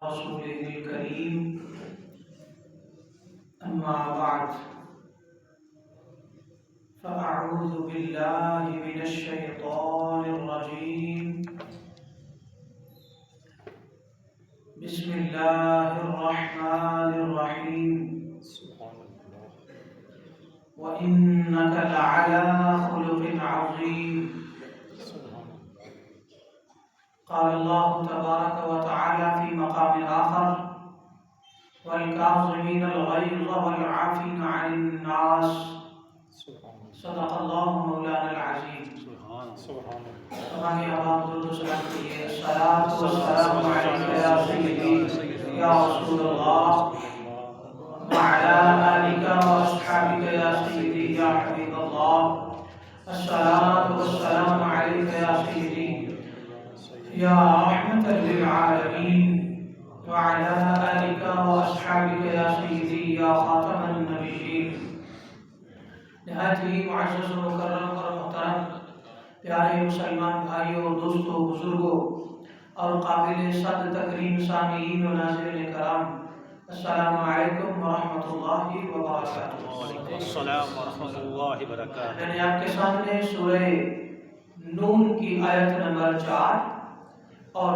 رسوله الكريم أما بعد فأعوذ بالله من الشيطان الرجيم بسم الله الرحمن الرحيم وإنك لعلى خلق عظيم قال الله تبارك وتعالى في مقام آخر والكاظمين الغيظ والعافين عن الناس صدق الله مولانا العظيم تمامی آباد درود و سلام کیے الصلاۃ والسلام علیک یا سیدی یا رسول اللہ وعلى آلك وأصحابك يا سيدي يا حبيب الله الصلاة والسلام عليك يا سيدي يا رحمة للعالمين وعلى آلك وأصحابك يا سيدي يا خاتم النبيين نہایت ہی معزز و مکرم اور محترم پیارے مسلمان بھائیوں اور دوستوں بزرگوں اور قابل صد تکریم سامعین و ناظرین کرام السلام علیکم ورحمۃ اللہ وبرکاتہ۔ وعلیکم السلام ورحمۃ اللہ وبرکاتہ۔ میں نے آپ کے سامنے سورہ نون کی آیت نمبر 4 اور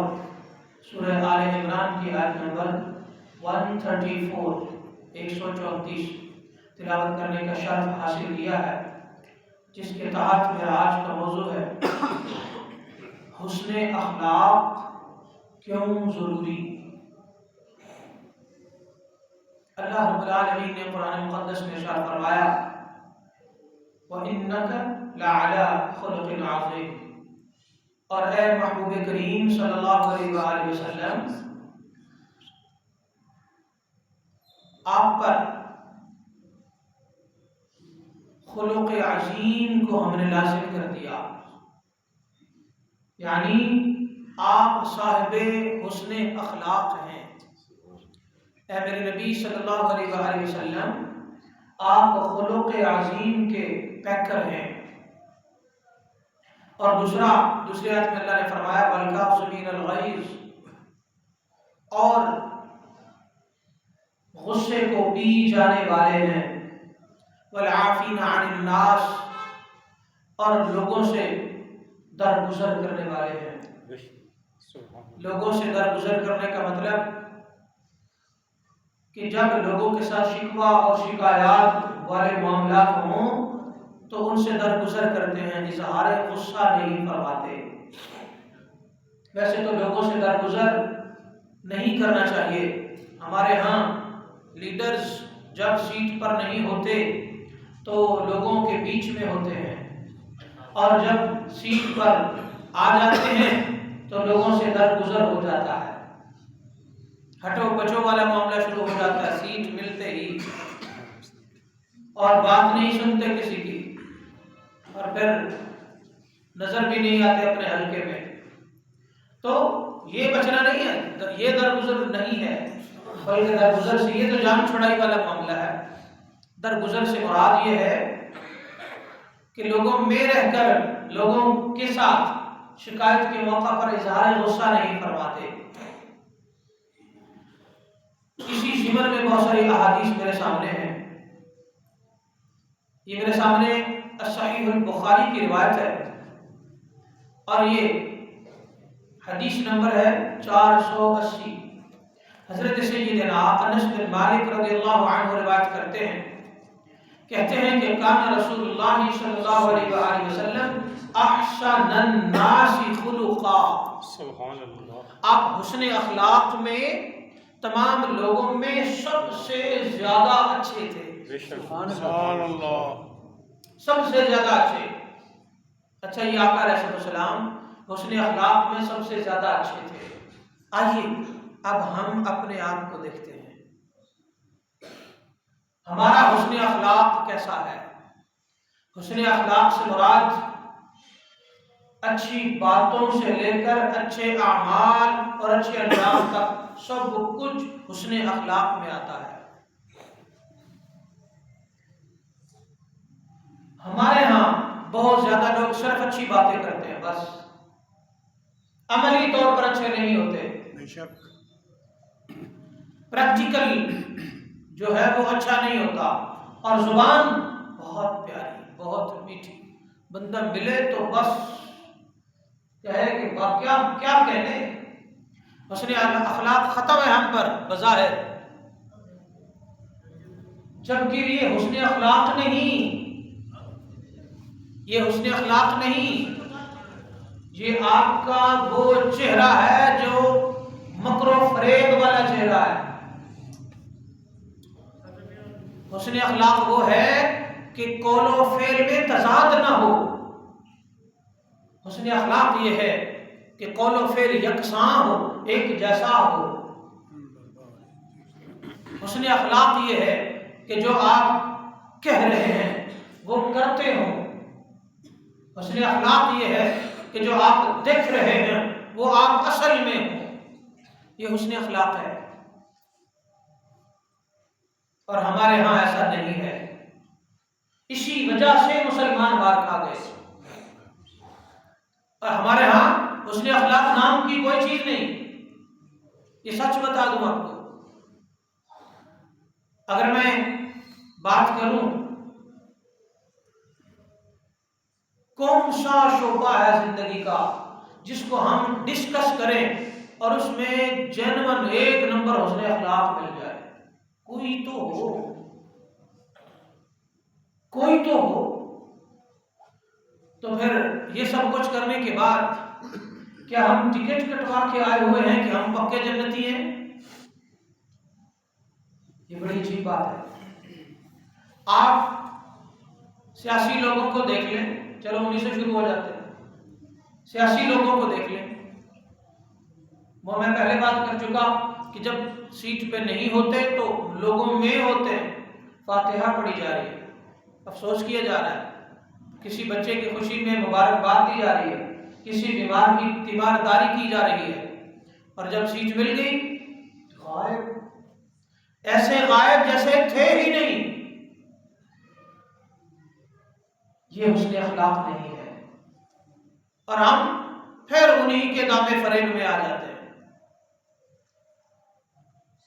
سورہ آل عمران کی آیت نمبر 134 تلاوت کرنے کا شرف حاصل کیا ہے، جس کے تحت میرا آج کا موضوع ہے حسن اخلاق کیوں ضروری۔ اللہ رب العالمین نے قرآن مقدس میں ارشاد فرمایا وَإِنَّكَ لَعَلَى خُلُقٍ عَظِيمٍ، اور اے محبوب کریم صلی اللہ علیہ وآلہ وسلم آپ پر خلق عظیم کو ہم نے لازم کر دیا، یعنی آپ صاحب حسن اخلاق ہیں۔ اے میرے نبی صلی اللہ علیہ وآلہ وسلم آپ خلق عظیم کے پیکر ہیں۔ اور دوسری آیت میں اللہ نے فرمایا وَالْكَاظِمِينَ الْغَيْظَ، اور غصے کو پی جانے والے ہیں، وَالْعَافِينَ عَنِ النَّاسِ، اور لوگوں سے درگزر کرنے والے ہیں۔ لوگوں سے درگزر کرنے کا مطلب کہ جب لوگوں کے ساتھ شکوہ اور شکایات والے معاملات ہوں تو ان سے درگزر کرتے ہیں، اظہار غصہ نہیں فرماتے۔ ویسے تو لوگوں سے درگزر نہیں کرنا چاہیے۔ ہمارے ہاں لیڈرز جب سیٹ پر نہیں ہوتے تو لوگوں کے بیچ میں ہوتے ہیں، اور جب سیٹ پر آ جاتے ہیں تو لوگوں سے درگزر ہو جاتا ہے، ہٹو بچو والا معاملہ شروع ہو جاتا ہے سیٹ ملتے ہی، اور بات نہیں سنتے کسی کی، اور پھر نظر بھی نہیں آتے اپنے حلقے میں۔ تو یہ بچنا نہیں ہے، یہ درگزر نہیں ہے، بلکہ درگزر سے یہ تو جان چھڑائی والا معاملہ ہے۔ درگزر سے مراد یہ ہے کہ لوگوں میں رہ کر لوگوں کے ساتھ شکایت کے موقع پر اظہار غصہ نہیں فرماتے۔ اسی ضمن میں بہت ساری احادیث میرے سامنے ہیں۔ یہ میرے سامنے صحیح البخاری کی روایت ہے، اور یہ حدیث نمبر ہے 480۔ حضرت سیدنا انس بن مالک رضی اللہ عنہ روایت کرتے ہیں، کہتے ہیں کہ کان رسول اللہ صلی اللہ علیہ وآلہ وسلم احسن الناس خلقا، سبحان اللہ، آپ حسن اخلاق میں تمام لوگوں میں سب سے زیادہ اچھے تھے۔ سبحان اللہ، سب سے زیادہ اچھے۔ اچھا، یہ آقا علیہ السلام حسن اخلاق میں سب سے زیادہ اچھے تھے۔ آئیے اب ہم اپنے آپ کو دیکھتے ہیں، ہمارا حسن اخلاق کیسا ہے۔ حسن اخلاق سے مراد اچھی باتوں سے لے کر اچھے اعمال اور اچھے انجام تک سب کچھ حسن اخلاق میں آتا ہے۔ ہمارے ہاں بہت زیادہ لوگ صرف اچھی باتیں کرتے ہیں، بس عملی طور پر اچھے نہیں ہوتے۔ بے شک پریکٹیکل جو ہے وہ اچھا نہیں ہوتا، اور زبان بہت پیاری، بہت میٹھی، بندہ ملے تو بس کہے کہ کیا کیا کہنے، حسن اخلاق ختم ہے ہم پر بظاہر، جبکہ یہ حسن اخلاق نہیں، یہ حسن اخلاق نہیں، یہ آپ کا وہ چہرہ ہے جو مکر و فریب والا چہرہ ہے۔ حسن اخلاق وہ ہے کہ قول و فعل میں تضاد نہ ہو، حسن اخلاق یہ ہے کہ قول و فعل یکساں ہو، ایک جیسا ہو۔ حسن اخلاق یہ ہے کہ جو آپ کہہ رہے ہیں وہ کرتے ہوں، حسن اخلاق یہ ہے کہ جو آپ دیکھ رہے ہیں وہ آپ اصل میں ہوں، یہ حسن اخلاق ہے۔ اور ہمارے ہاں ایسا نہیں ہے، اسی وجہ سے مسلمان مار کھا گئے، اور ہمارے ہاں حسن اخلاق نام کی کوئی چیز نہیں، یہ سچ بتا دوں آپ کو۔ اگر میں بات کروں کون سا شعبہ ہے زندگی کا جس کو ہم ڈسکس کریں اور اس میں جینون ایک نمبر حسن اخلاق مل جائے، کوئی تو ہو، کوئی تو ہو۔ تو پھر یہ سب کچھ کرنے کے بعد کیا ہم ٹکٹ کٹوا کے آئے ہوئے ہیں کہ ہم پکے جنتی ہیں؟ یہ بڑی عجیب بات ہے۔ آپ سیاسی لوگوں کو دیکھ لیں، چلو انہیں سے شروع ہو جاتے ہیں، سیاسی لوگوں کو دیکھ لیں، وہ میں پہلے بات کر چکا کہ جب سیٹ پہ نہیں ہوتے تو لوگوں میں ہوتے ہیں، فاتحہ پڑھی جا رہی ہے، افسوس کیا جا رہا ہے، کسی بچے کی خوشی میں مبارکباد دی جا رہی ہے، کسی بیمار کی تیمارداری کی جا رہی ہے، اور جب سیٹ مل گئی غائب، ایسے غائب جیسے تھے ہی نہیں۔ یہ حسن اخلاق نہیں ہے، اور ہم پھر انہی کے دامے فریب میں آ جاتے ہیں۔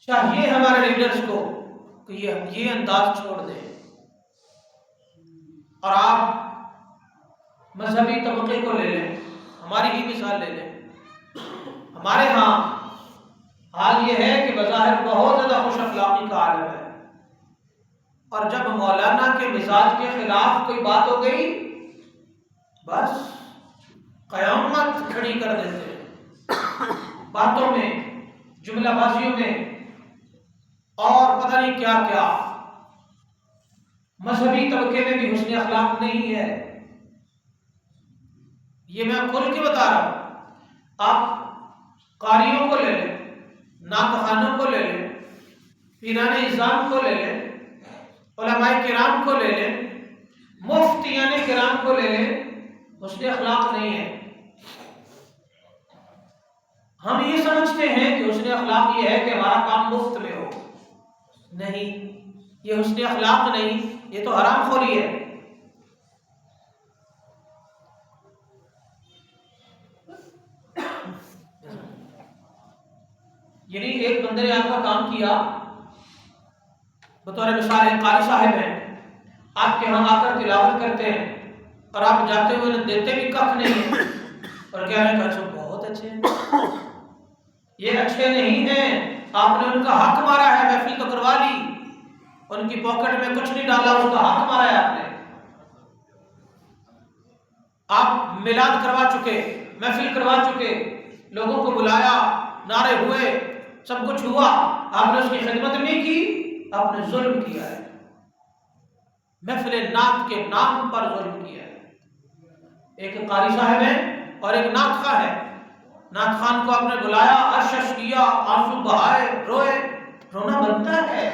چاہیے ہمارے لیڈرز کو کہ یہ انداز چھوڑ دیں، اور آپ مذہبی طبقے کو لے لیں، ہماری ہی مثال لے لیں، ہمارے ہاں حال یہ ہے کہ بظاہر بہت زیادہ خوش اخلاقی کا عالم ہے، اور جب مولانا کے مزاج کے خلاف کوئی بات ہو گئی بس قیامت کھڑی کر دیتے ہیں، باتوں میں، جملہ بازیوں میں، اور پتہ نہیں کیا کیا۔ مذہبی طبقے میں بھی حسن اخلاق نہیں ہے، یہ میں کھل کے بتا رہا ہوں۔ آپ قاریوں کو لے لیں، نعت خوانوں کو لے لیں، پیران اعظام کو لے لیں، علماء کرام کو لے لیں، مفتیان کرام کو لے لیں، حسن اخلاق نہیں ہے۔ ہم یہ سمجھتے ہیں کہ حسن اخلاق یہ ہے کہ ہمارا کام مفت میں ہو، نہیں، یہ حسن اخلاق نہیں، یہ تو حرام خوری ہے۔ یعنی ایک بندے نے آپ کا کام کیا، بطور مثال ایک قاری صاحب ہیں، آپ کے ہاں آ کر تلاوت کرتے ہیں، اور آپ جاتے ہوئے دیتے بھی کخ نہیں ہیں، اور کہہ رہے ہیں کہ بہت اچھے ہیں۔ یہ اچھے نہیں ہیں، آپ نے ان کا حق مارا ہے، محفل تو کروا لی، ان کی پاکٹ میں کچھ نہیں ڈالا، اس کا حق مارا ہے آپ نے۔ آپ میلاد کروا چکے، محفل کروا چکے، لوگوں کو بلایا، نعرے ہوئے، سب کچھ ہوا، آپ نے اس کی خدمت نہیں کی، آپ نے ظلم کیا ہے، محفل نعت کے نام پر ظلم کیا ہے۔ ایک قاری صاحب ہے اور ایک نعت خواں ہے، نعت خان کو آپ نے بلایا، اشش کیا، آنسو بہائے، روئے، رونا بنتا ہے،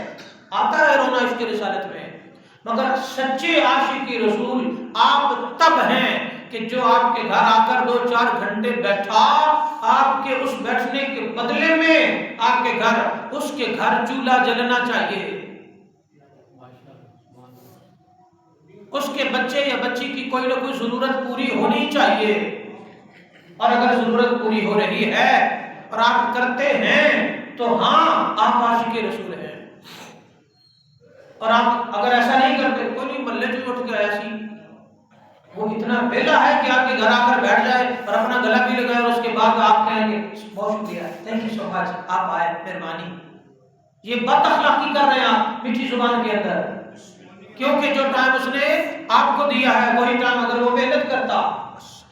آتا ہے رونا اس کی رسالت میں، مگر سچے عاشق رسول آپ تب ہیں کہ جو آپ کے گھر آ کر 2-4 گھنٹے بیٹھا، آپ کے اس بیٹھنے کے بدلے میں آپ کے گھر، اس کے گھر چولہا جلنا چاہیے، اس کے بچے یا بچی کی کوئی نہ کوئی ضرورت پوری ہونی چاہیے، اور اگر ضرورت پوری ہو رہی ہے اور آپ کرتے ہیں تو ہاں آپ عاشق رسول ہیں. اور آپ اگر ایسا نہیں کرتے، کوئی نہیں ملے جو اٹھ کے ایسی وہ اتنا ویلا ہے کہ آپ کے گھر آ کر بیٹھ جائے اور اپنا گلا بھی لگائے اور اس کے بعد آپ کہیں گے بہت شکریہ، تھینک یو سو مچ، آپ آئے، مہربانی. یہ بد اخلاقی کر رہے ہیں آپ میٹھی زبان کے اندر. کیونکہ جو ٹائم اس نے آپ کو دیا ہے وہی ٹائم اگر وہ محنت کرتا،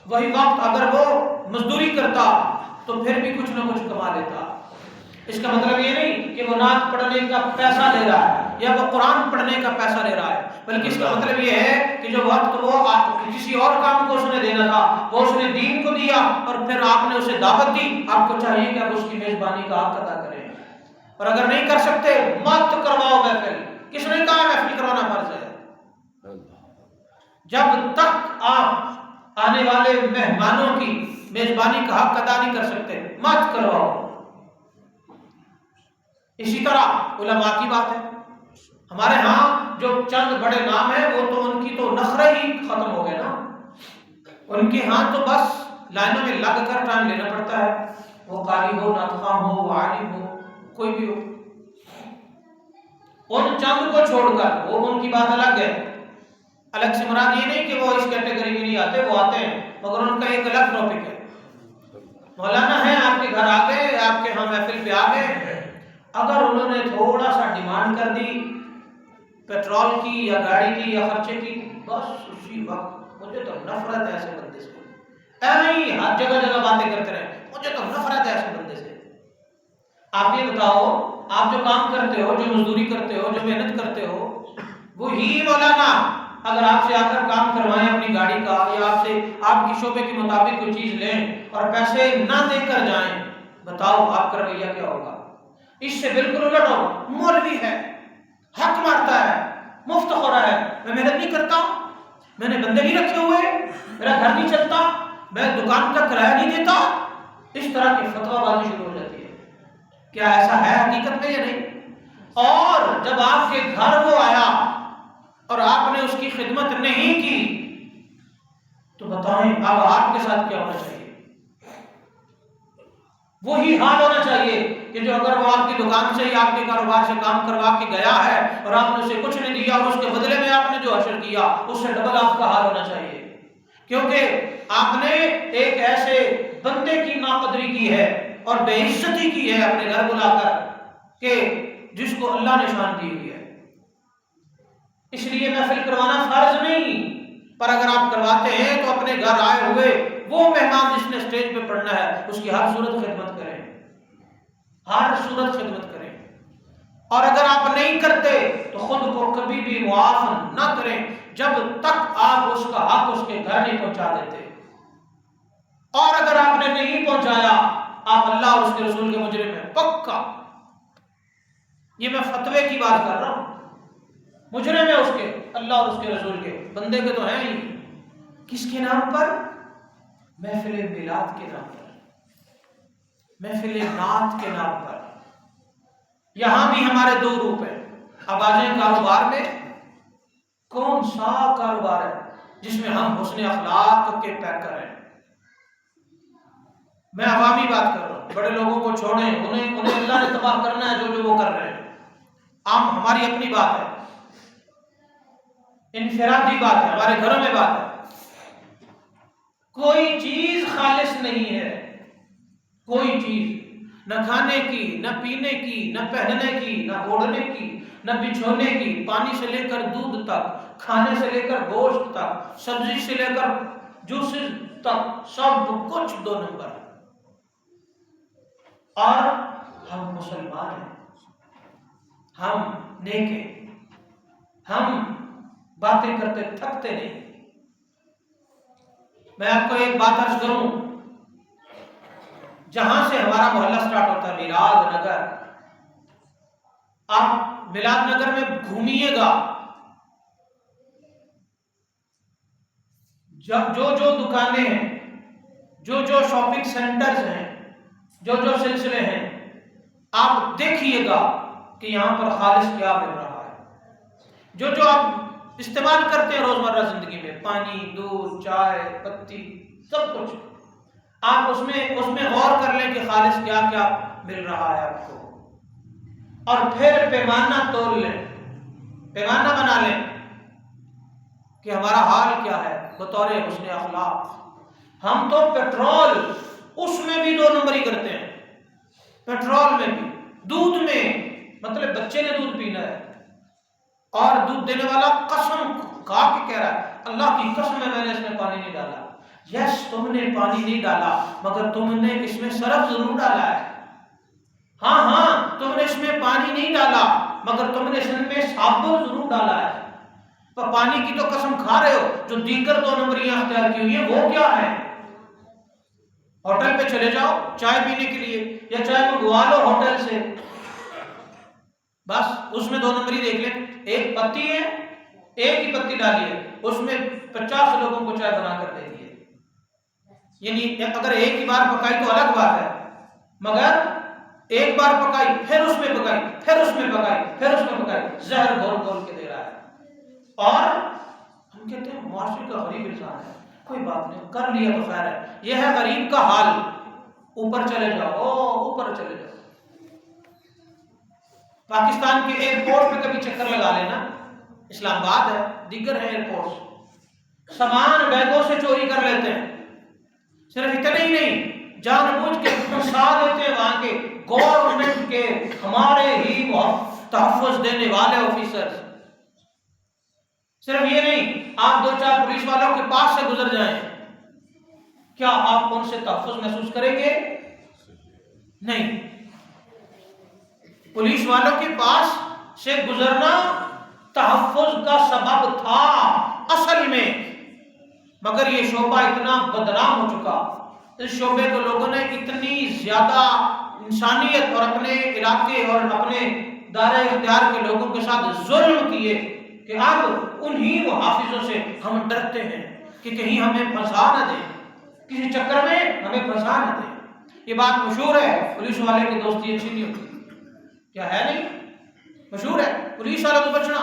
وہی وقت اگر وہ مزدوری کرتا تو پھر بھی کچھ نہ کچھ کما لیتا. اس کا مطلب یہ نہیں کہ وہ نعت پڑھنے کا پیسہ لے رہا ہے یا وہ قرآن پڑھنے کا پیسہ لے رہا ہے، بلکہ اس کا مطلب یہ ہے کہ جو وقت وہ کسی اور کام کو اس نے دینا تھا وہ اس نے دین کو دیا اور پھر آپ نے اسے دعوت دی. آپ کو چاہیے کہ آپ اس کی میزبانی کا حق ادا کریں. اور اگر نہیں کر سکتے مت کرواؤ محفل. کس نے کہا محفل کروانا فرض ہے؟ جب تک آپ آنے والے مہمانوں کی میزبانی کا حق ادا نہیں کر سکتے مت کرواؤ. اسی طرح علماء کی بات ہے. ہمارے ہاں جو چند بڑے نام ہیں وہ تو ان کی تو نخرے ہی ختم ہو گئے نا. ان کے ہاں تو بس لائنوں میں لگ کر ٹائم لینا پڑتا ہے. وہ قاری ہو، ناطقہ ہو، وہ عالم ہو، کوئی بھی ہو. ان چند کو چھوڑ کر وہ ان کی بات الگ ہے. الگ سے مراد یہ نہیں کہ وہ اس کیٹیگری میں نہیں آتے، وہ آتے ہیں، مگر ان کا ایک الگ ٹاپک ہے. مولانا ہے آپ کے گھر آ گئے، آپ کے ہاں محفل پہ آ گئے، اگر انہوں نے تھوڑا سا ڈیمانڈ کر دی پیٹرول کی یا گاڑی کی یا خرچے کی، بس اسی وقت مجھے تو نفرت ہے ایسے بندے سے. نہیں ہر جگہ جگہ باتیں کرتے رہے، مجھے تو نفرت ہے ایسے بندے سے. آپ یہ بتاؤ، آپ جو کام کرتے ہو، جو مزدوری کرتے ہو، جو محنت کرتے ہو، وہی مولانا اگر آپ سے آ کر کام کروائیں اپنی گاڑی کا یا آپ سے آپ کی شعبے کے مطابق کوئی چیز لیں اور پیسے نہ دے کر جائیں، بتاؤ آپ کا رویہ کیا ہوگا؟ اس سے بالکل الٹ ہوگا. مولوی ہے، حق مارتا ہے، مفت ہو رہا ہے، میں محنت نہیں کرتا، میں نے بندے نہیں رکھے ہوئے، میرا گھر نہیں چلتا، میں دکان کا کرایہ نہیں دیتا. اس طرح کی فتویٰ بازی شروع ہو جاتی ہے. کیا ایسا ہے حقیقت میں یا نہیں؟ اور جب آپ کے گھر وہ آیا اور آپ نے اس کی خدمت نہیں کی تو بتائیں اب آپ کے ساتھ کیا ہونا چاہیے؟ وہی حال ہونا چاہیے کہ جو اگر وہ آپ کی دکان سے یا آپ کے کاروبار سے کام کروا کے گیا ہے اور آپ نے اسے کچھ نہیں دیا اور اس کے بدلے میں آپ نے جو حشر کیا اس سے ڈبل آپ کا حال ہونا چاہیے. کیونکہ آپ نے ایک ایسے بندے کی ناقدری کی ہے اور بے عزتی کی ہے اپنے گھر بلا کر کہ جس کو اللہ نے شان دی ہوئی ہے. اس لیے محفل کروانا فرض نہیں، پر اگر آپ کرواتے ہیں تو اپنے گھر آئے ہوئے وہ مہمان جس نے اسٹیج پہ پڑھنا ہے اس کی ہر صورت خدمت کریں، ہر صورت خدمت کریں. اور اگر آپ نہیں کرتے تو خود کو کبھی بھی معاف نہ کریں جب تک آپ اس کا حق اس کے گھر نہیں پہنچا دیتے. اور اگر آپ نے نہیں پہنچایا آپ اللہ اور اس کے رسول کے مجرم ہیں پکا. یہ میں فتوے کی بات کر رہا ہوں. مجرم ہے اس کے، اللہ اور اس کے رسول کے، بندے کے تو ہیں ہی. کس کے نام پر؟ محفل میلاد کے نام پر، محفل نعت کے نام پر. یہاں بھی ہمارے دو روپ ہیں. اب آ جائیں کاروبار میں. کون سا کاروبار ہے جس میں ہم حسن اخلاق کے پیکر ہیں؟ میں عوامی بات کر رہا ہوں. بڑے لوگوں کو چھوڑیں، انہیں اللہ نے تباہ کرنا ہے جو وہ کر رہے ہیں. عام ہماری اپنی بات ہے، انفرادی بات ہے، ہمارے گھروں میں بات ہے. کوئی چیز خالص نہیں ہے، کوئی چیز، نہ کھانے کی، نہ پینے کی، نہ پہننے کی، نہ اوڑھنے کی، نہ بچھونے کی، پانی سے لے کر دودھ تک، کھانے سے لے کر گوشت تک، سبزی سے لے کر جوسز تک، سب کچھ 2 نمبر. اور ہم مسلمان ہیں، ہم نیک ہیں، ہم باتیں کرتے تھکتے نہیں. میں آپ کو ایک بات عرض کروں، جہاں سے ہمارا محلہ سٹارٹ ہوتا ہے میلاد نگر، آپ میلاد نگر میں گھومیے گا، جو دکانیں ہیں، جو شاپنگ سینٹرز ہیں، جو سلسلے ہیں، آپ دیکھیے گا کہ یہاں پر خالص کیا مل رہا ہے. جو آپ استعمال کرتے ہیں روزمرہ زندگی میں، پانی، دودھ، چائے، پتی، سب کچھ، آپ اس میں غور کر لیں کہ خالص کیا کیا مل رہا ہے آپ کو. اور پھر پیمانہ تول لیں، پیمانہ بنا لیں کہ ہمارا حال کیا ہے بطور حسن اخلاق۔ ہم تو پیٹرول اس میں بھی 2 نمبری کرتے ہیں، پیٹرول میں بھی، دودھ میں، مطلب بچے نے دودھ پینا ہے اور دودھ دینے والا قسم کھا کے کہہ رہا ہے اللہ کی قسم ہے میں نے اس میں پانی نہیں ڈالا۔ یس تم نے پانی نہیں ڈالا مگر تم نے اس میں سرف ضرور ڈالا ہے۔ ہاں تم نے اس میں پانی نہیں ڈالا مگر تم نے اس میں صابن ضرور ڈالا ہے۔ پر پانی کی تو قسم کھا رہے ہو، جو دیگر 2 نمبریاں اختیار کی ہوئی ہیں وہ کیا ہے؟ ہوٹل پہ چلے جاؤ چائے پینے کے لیے یا چائے منگوا لو ہوٹل سے، بس اس میں 2 نمبری دیکھ لیں، ایک پتی ہے، ایک ہی پتی ڈالی ہے، اس میں 50 لوگوں کو چائے بنا کر دے دی ہے۔ یعنی اگر ایک ہی بار پکائی تو الگ بات ہے، مگر ایک بار پکائی پھر اس میں پکائی پھر اس میں پکائی پھر اس میں پکائی، زہر گھول گھول کے دے رہا ہے۔ اور ہم کہتے ہیں معاشرے کا غریب انسان ہے، کوئی بات نہیں کر لیا تو خیر ہے۔ یہ ہے غریب کا حال۔ اوپر چلے جاؤ، اوپر چلے جاؤ، پاکستان کے ایئرپورٹ پہ کبھی چکر لگا لینا، اسلام آباد ہے، دیگر ہے ایئرپورٹ، سامان بیگوں سے چوری کر لیتے ہیں۔ صرف اتنا ہی نہیں، جان بوجھ کے پھنسا دیتے ہیں وہاں کے گورنمنٹ کے ہمارے ہی تحفظ دینے والے آفیسر۔ صرف یہ نہیں، آپ 2-4 پولیس والوں کے پاس سے گزر جائیں، کیا آپ ان سے تحفظ محسوس کریں گے؟ نہیں۔ پولیس والوں کے پاس سے گزرنا تحفظ کا سبب تھا اصل میں، مگر یہ شعبہ اتنا بدنام ہو چکا، اس شعبے کو لوگوں نے اتنی زیادہ انسانیت اور اپنے علاقے اور اپنے دائرہ اختیار کے لوگوں کے ساتھ ظلم کیے کہ اب انہی محافظوں سے ہم ڈرتے ہیں کہ کہیں ہمیں پھنسا نہ دیں، کسی چکر میں ہمیں پھنسا نہ دیں۔ یہ بات مشہور ہے، پولیس والے کی دوستی اچھی نہیں ہوتی، کیا ہے نہیں؟ مشہور ہے پولیس والوں کو بچنا،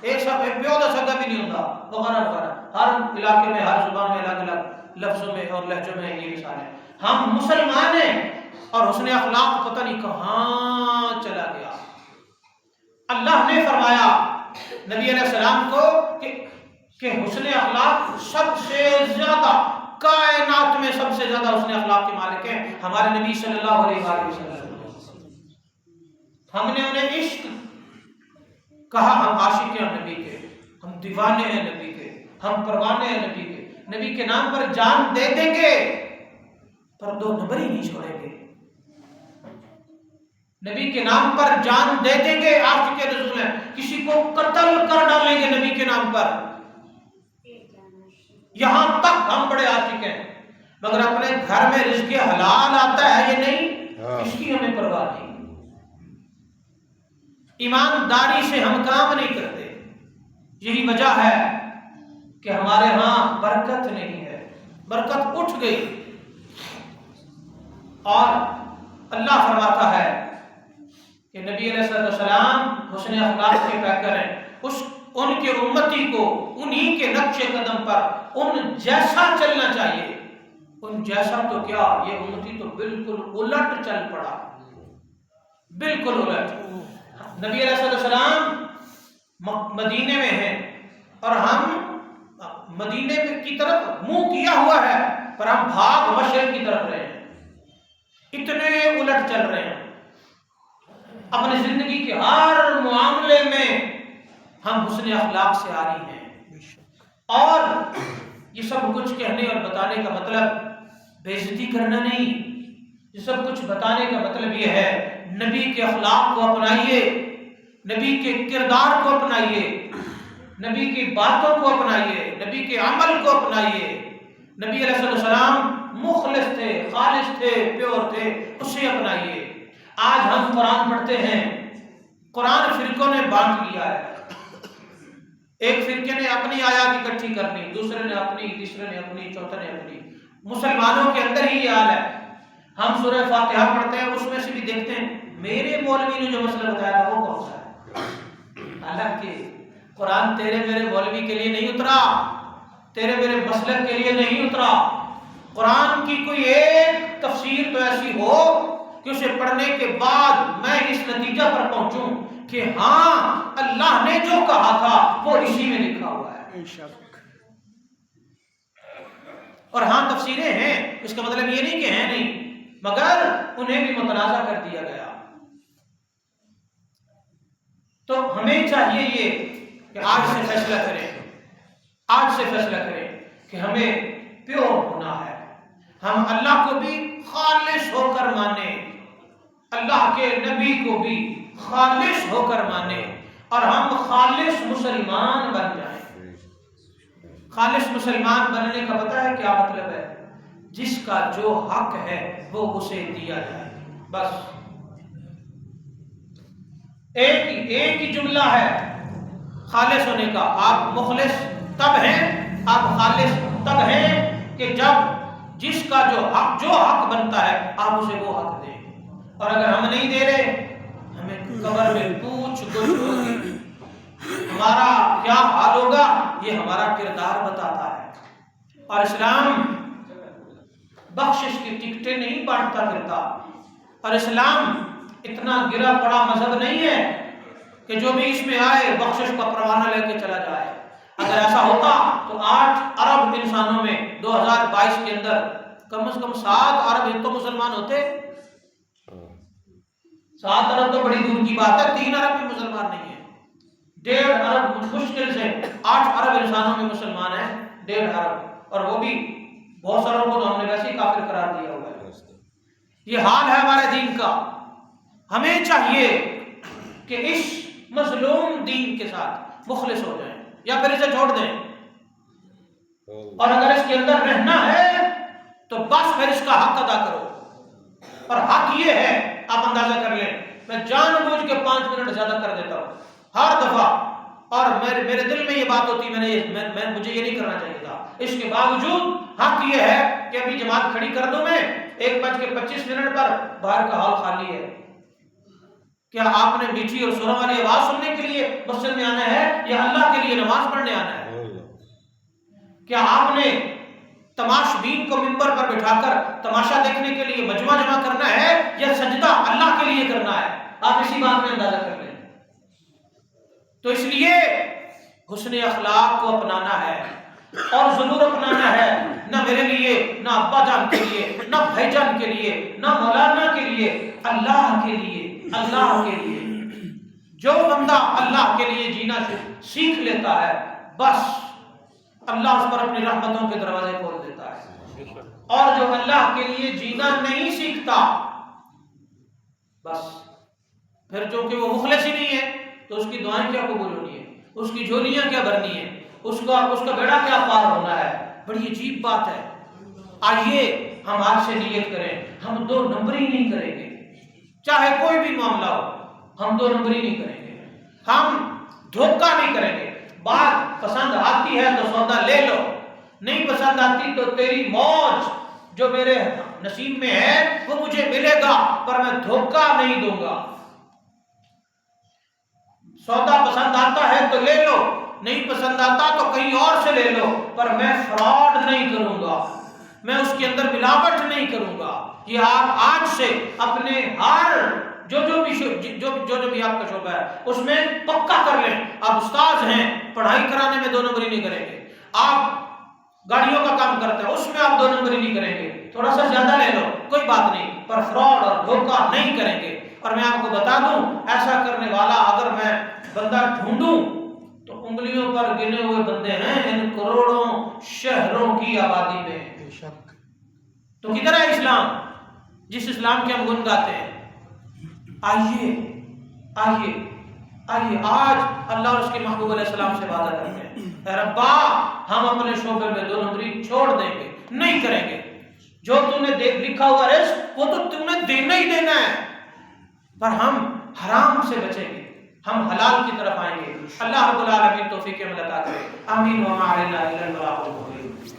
ایک پیو کا سگا بھی نہیں ہوتا وغیرہ وغیرہ۔ ہر علاقے میں ہر زبان میں الگ الگ لفظوں میں اور لہجوں میں یہ مثال ہے۔ ہم مسلمان ہیں اور حسن اخلاق پتہ نہیں کہاں چلا گیا۔ اللہ نے فرمایا نبی علیہ السلام کو کہ حسن اخلاق سب سے زیادہ کائنات میں سب سے زیادہ حسن اخلاق کے مالک ہیں ہمارے نبی صلی اللہ علیہ وآلہ وسلم۔ ہم نے انہیں عشق کہا، ہم عاشق ہیں نبی کے، ہم دیوانے ہیں نبی کے، ہم پروانے ہیں نبی کے، نبی کے نام پر جان دے دیں گے پر 2 نمبر ہی نہیں چھوڑیں گے، نبی کے نام پر جان دے دیں گے، عاشق رسول ہیں، کسی کو قتل کر ڈالیں گے نبی کے نام پر، یہاں تک ہم بڑے عاشق ہیں، مگر اپنے گھر میں رزق حلال آتا ہے یہ نہیں، اس کی ہمیں پرواہ نہیں۔ ایمانداری سے ہم کام نہیں کرتے، یہی وجہ ہے کہ ہمارے ہاں برکت نہیں ہے، برکت اٹھ گئی۔ اور اللہ فرماتا ہے کہ نبی علیہ السلام حسن اخلاق کے پیکر ہیں، ان کے امتی کو انہی کے نقش قدم پر ان جیسا چلنا چاہیے۔ ان جیسا تو کیا، یہ امتی تو بالکل الٹ چل پڑا، بالکل الٹ۔ نبی علیہ السلام مدینے میں ہیں اور ہم مدینے کی طرف منہ کیا ہوا ہے پر ہم بھاگ مشرق کی طرف رہے ہیں، اتنے الٹ چل رہے ہیں۔ اپنی زندگی کے ہر معاملے میں ہم حسن اخلاق سے عاری ہیں، اور یہ سب کچھ کہنے اور بتانے کا مطلب بے عزتی کرنا نہیں، یہ سب کچھ بتانے کا مطلب یہ ہے نبی کے اخلاق کو اپنائیے، نبی کے کردار کو اپنائیے، نبی کی باتوں کو اپنائیے، نبی کے عمل کو اپنائیے۔ نبی علیہ السلام مخلص تھے، خالص تھے، پیور تھے، اسے اپنائیے۔ آج ہم قرآن پڑھتے ہیں، قرآن فرقوں نے بانٹ لیا ہے، ایک فرقے نے اپنی آیات اکٹھی کرنی، دوسرے نے اپنی، تیسرے نے اپنی، چوتھے نے اپنی۔ مسلمانوں کے اندر ہی یہ حال ہے، ہم سورہ فاتحہ پڑھتے ہیں، اس میں سے بھی دیکھتے ہیں میرے مولوی نے جو مسئلہ بتایا تھا وہ کون سا ہے، حالانکہ قرآن تیرے میرے مولوی کے لیے نہیں اترا، تیرے میرے مسلک کے لیے نہیں اترا۔ قرآن کی کوئی ایک تفسیر تو ایسی ہو کہ اسے پڑھنے کے بعد میں اس نتیجہ پر پہنچوں کہ ہاں اللہ نے جو کہا تھا وہ اسی میں لکھا ہوا ہے. اور ہاں تفسیریں ہیں، اس کا مطلب یہ نہیں کہ ہیں نہیں، مگر انہیں بھی متنازع کر دیا گیا. تو ہمیں چاہیے یہ کہ آج سے فیصلہ کریں، آج سے فیصلہ کریں کہ ہمیں پیور ہونا ہے، ہم اللہ کو بھی خالص ہو کر مانیں، اللہ کے نبی کو بھی خالص ہو کر مانیں، اور ہم خالص مسلمان بن جائیں. خالص مسلمان بننے کا پتہ ہے کیا مطلب ہے؟ جس کا جو حق ہے وہ اسے دیا جائے. بس ایک ہی جملہ ہے خالص ہونے کا. آپ مخلص تب ہیں، آپ خالص تب ہیں کہ جب جس کا جو حق بنتا ہے آپ اسے وہ حق دیں. اور اگر ہم نہیں دے رہے، ہمیں قبر میں پوچھ گچھ ہوگی، ہمارا کیا حال ہوگا یہ ہمارا کردار بتاتا ہے. اور اسلام بخشش کی ٹکٹیں نہیں بانٹتا پھرتا، اور اسلام اتنا گرا پڑا مذہب نہیں ہے کہ جو بھی اس میں آئے بخشش کا پروانہ لے کے چلا جائے. اگر ایسا ہوتا تو 8 ارب انسانوں میں 2022 کے اندر کم از کم 7 ارب تو مسلمان ہوتے. 7 ارب تو بڑی دور کی بات ہے، 3 ارب بھی مسلمان نہیں ہے. 1.5 ارب مشکل سے 8 ارب انسانوں میں مسلمان ہیں، 1.5 ارب، اور وہ بھی بہت ساروں کو تو ہم نے ویسے ہی کافر قرار دیا ہوا ہے. یہ حال ہے ہمارے دین کا. ہمیں چاہیے کہ اس مظلوم دین کے ساتھ مخلص ہو جائیں یا پھر اسے چھوڑ دیں. اور اگر اس کے اندر رہنا ہے تو بس پھر اس کا حق ادا کرو. اور حق یہ ہے، آپ اندازہ کر لیں، میں جان بوجھ کے 5 منٹ زیادہ کر دیتا ہوں ہر دفعہ، اور میرے دل میں یہ بات ہوتی ہے مجھے یہ نہیں کرنا چاہیے تھا. اس کے باوجود حق یہ ہے کہ ابھی جماعت کھڑی کر دوں میں 1:25 پر باہر کا ہال خالی ہے. کیا آپ نے میٹھی اور سروں والی آواز سننے کے لیے مسجد میں آنا ہے یا اللہ کے لیے نماز پڑھنے آنا ہے؟ کیا آپ نے تماشبین کو منبر پر بٹھا کر تماشا دیکھنے کے لیے مجمع جمع کرنا ہے یا سجدہ اللہ کے لیے کرنا ہے؟ آپ اسی بات میں اندازہ کر لیں. تو اس لیے حسن اخلاق کو اپنانا ہے، اور ضرور اپنانا ہے، نہ میرے لیے، نہ ابا جان کے لیے، نہ بھائی جان کے لیے، نہ مولانا کے لیے، اللہ کے لیے. اللہ کے لیے جو بندہ اللہ کے لیے جینا سیکھ لیتا ہے، بس اللہ اس پر اپنی رحمتوں کے دروازے کھول دیتا ہے. اور جو اللہ کے لیے جینا نہیں سیکھتا، بس پھر چونکہ وہ مخلص ہی نہیں ہے تو اس کی دعائیں کیا قبول ہونی ہے، اس کی جھولیاں کیا بھرنی ہے، اس کا بیڑا کیا پار ہونا ہے. بڑی عجیب بات ہے. آئیے ہم آج سے نیت کریں، ہم 2 نمبری نہیں کریں گے. چاہے کوئی بھی معاملہ ہو، ہم 2 نمبری نہیں کریں گے، ہم دھوکہ نہیں کریں گے. بات پسند آتی ہے تو سودا لے لو، نہیں پسند آتی تو تیری موج جو میرے نصیب میں ہے وہ مجھے ملے گا، پر میں دھوکہ نہیں دوں گا. سودا پسند آتا ہے تو لے لو، نہیں پسند آتا تو کہیں اور سے لے لو، پر میں فراڈ نہیں کروں گا، میں اس کے اندر ملاوٹ نہیں کروں گا. یہ آپ آج سے اپنے ہر جو بھی آپ کا شعبہ ہے اس میں پکا کر لیں. آپ استاذ ہیں، پڑھائی کرانے میں 2 نمبری نہیں کریں گے. آپ گاڑیوں کا کام کرتے ہیں، اس میں آپ 2 نمبری نہیں کریں گے. تھوڑا سا زیادہ لے لو کوئی بات نہیں، پر فراڈ اور دھوکہ نہیں کریں گے. اور میں آپ کو بتا دوں، ایسا کرنے والا اگر میں بندہ ڈھونڈوں تو انگلیوں پر گنے ہوئے بندے ہیں ان کروڑوں شہروں کی آبادی میں. تو کدھر ہے اسلام، جس اسلام کے ہم گن گاتے ہیں؟ آئیے آئیے آئیے آج اللہ اور اس کے محبوب علیہ السلام سے وعدہ کرتے ہیں، اے ربا ہم اپنے شعبے میں 2 نمبری چھوڑ دیں گے، نہیں کریں گے. جو تم نے لکھا ہوا رزق وہ تو تم نے دینا ہی دینا ہے، پر ہم حرام سے بچیں گے، ہم حلال کی طرف آئیں گے. اللہ رب العالمین توفیق عمل عطا کرے. آمین. وما علینا الا البلاغ المبین.